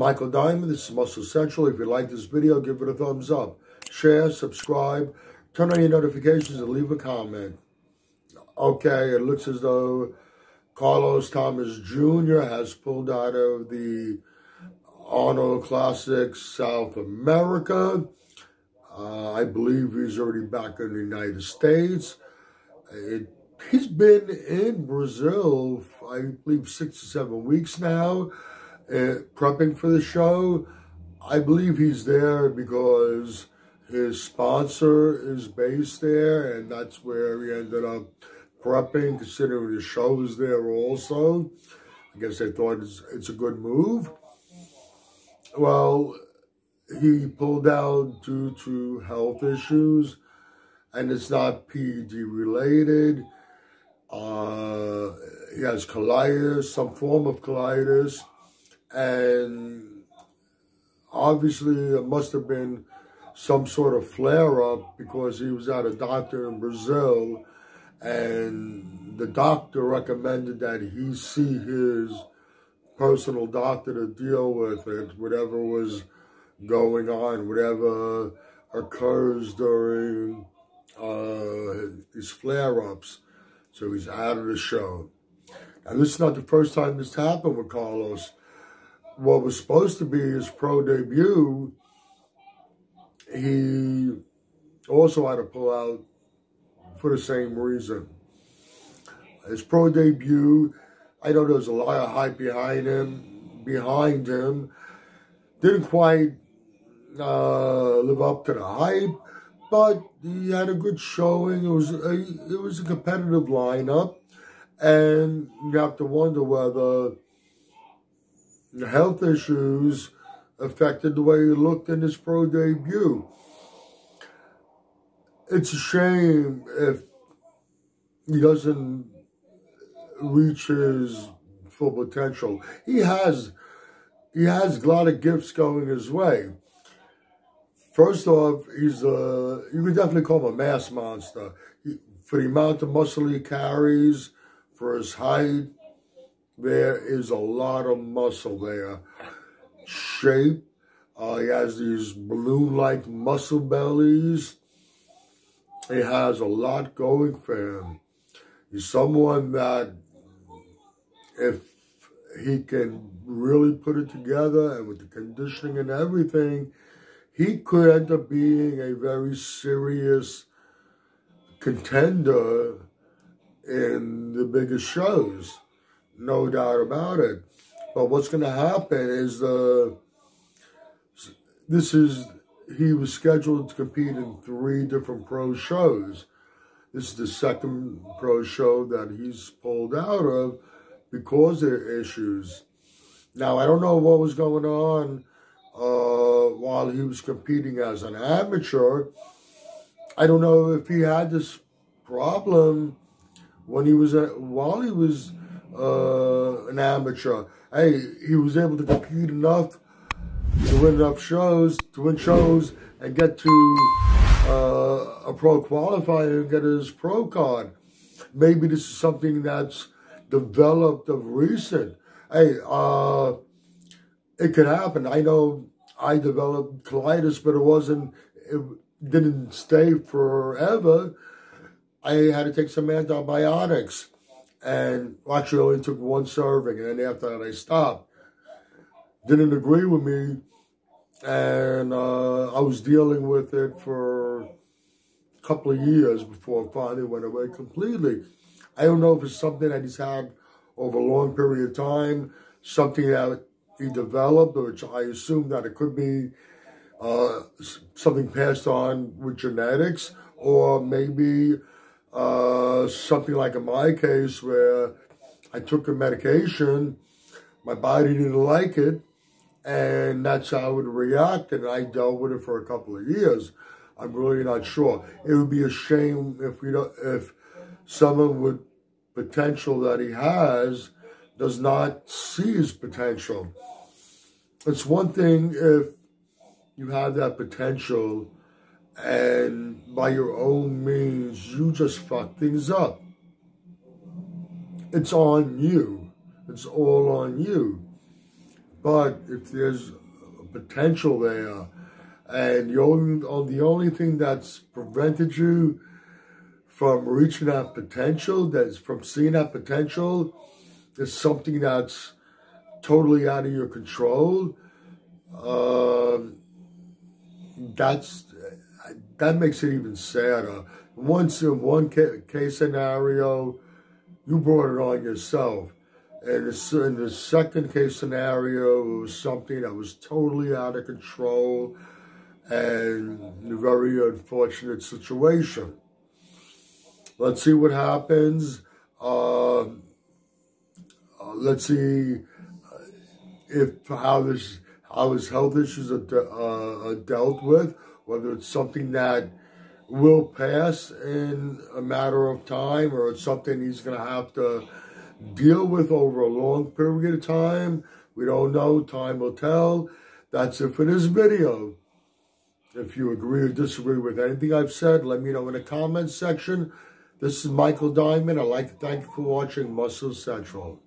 Michael Diamond. This is Muscle Central. If you like this video, give it a thumbs up. Share, subscribe, turn on your notifications, and leave a comment. Okay, it looks as though Carlos Thomas Jr. has pulled out of the Arnold Classic South America. I believe he's already back in the United States. He's been in Brazil, I believe, 6 or 7 weeks now, prepping for the show. I believe he's there because his sponsor is based there, and that's where he ended up prepping, considering the show is there also. I guess they thought it's a good move. Well, he pulled out due to health issues, and it's not PED related. He has colitis, some form of colitis, and obviously it must have been some sort of flare-up because he was at a doctor in Brazil, and the doctor recommended that he see his personal doctor to deal with it, whatever was going on, whatever occurs during these flare-ups. So he's out of the show. Now, this is not the first time this happened with Carlos. What was supposed to be his pro debut, he also had to pull out for the same reason. His pro debut, I know there's a lot of hype behind him. Didn't quite live up to the hype, but he had a good showing. It was a competitive lineup, and you have to wonder whether the health issues affected the way he looked in his pro debut. It's a shame if he doesn't reach his full potential. He has a lot of gifts going his way. First off, you could definitely call him a mass monster. For the amount of muscle he carries, for his height, there is a lot of muscle there. Shape, he has these balloon-like muscle bellies. He has a lot going for him. He's someone that, if he can really put it together, and with the conditioning and everything, he could end up being a very serious contender in the biggest shows. No doubt about it. But what's going to happen is he was scheduled to compete in 3 different pro shows. This is the second pro show that he's pulled out of because of issues. Now, I don't know what was going on while he was competing as an amateur. I don't know if he had this problem when he was while he was an amateur. Hey, he was able to compete enough to win enough shows, and get to a pro qualifier and get his pro card. Maybe this is something that's developed of recent. Hey, it could happen. I know I developed colitis, but it didn't stay forever. I had to take some antibiotics, and actually only took 1 serving, and then after that I stopped. Didn't agree with me, and I was dealing with it for a couple of years before it finally went away completely. I don't know if it's something that he's had over a long period of time, something that he developed, which I assume that it could be something passed on with genetics, or maybe something like in my case where I took a medication, my body didn't like it, and that's how it would react, and I dealt with it for a couple of years. I'm really not sure. It would be a shame if someone with potential that he has does not see his potential. It's one thing if you have that potential and by your own means you just fuck things up. It's on you. It's all on you. But if there's a potential there, and the only thing that's prevented you from reaching that potential, from seeing that potential, is something that's totally out of your control, that makes it even sadder. Once in one case scenario, you brought it on yourself. And in the second case scenario, it was something that was totally out of control and a very unfortunate situation. Let's see what happens. Let's see how his health issues are dealt with, whether it's something that will pass in a matter of time or it's something he's going to have to deal with over a long period of time. We don't know. Time will tell. That's it for this video. If you agree or disagree with anything I've said, let me know in the comments section. This is Michael Diamond. I'd like to thank you for watching Muscle Central.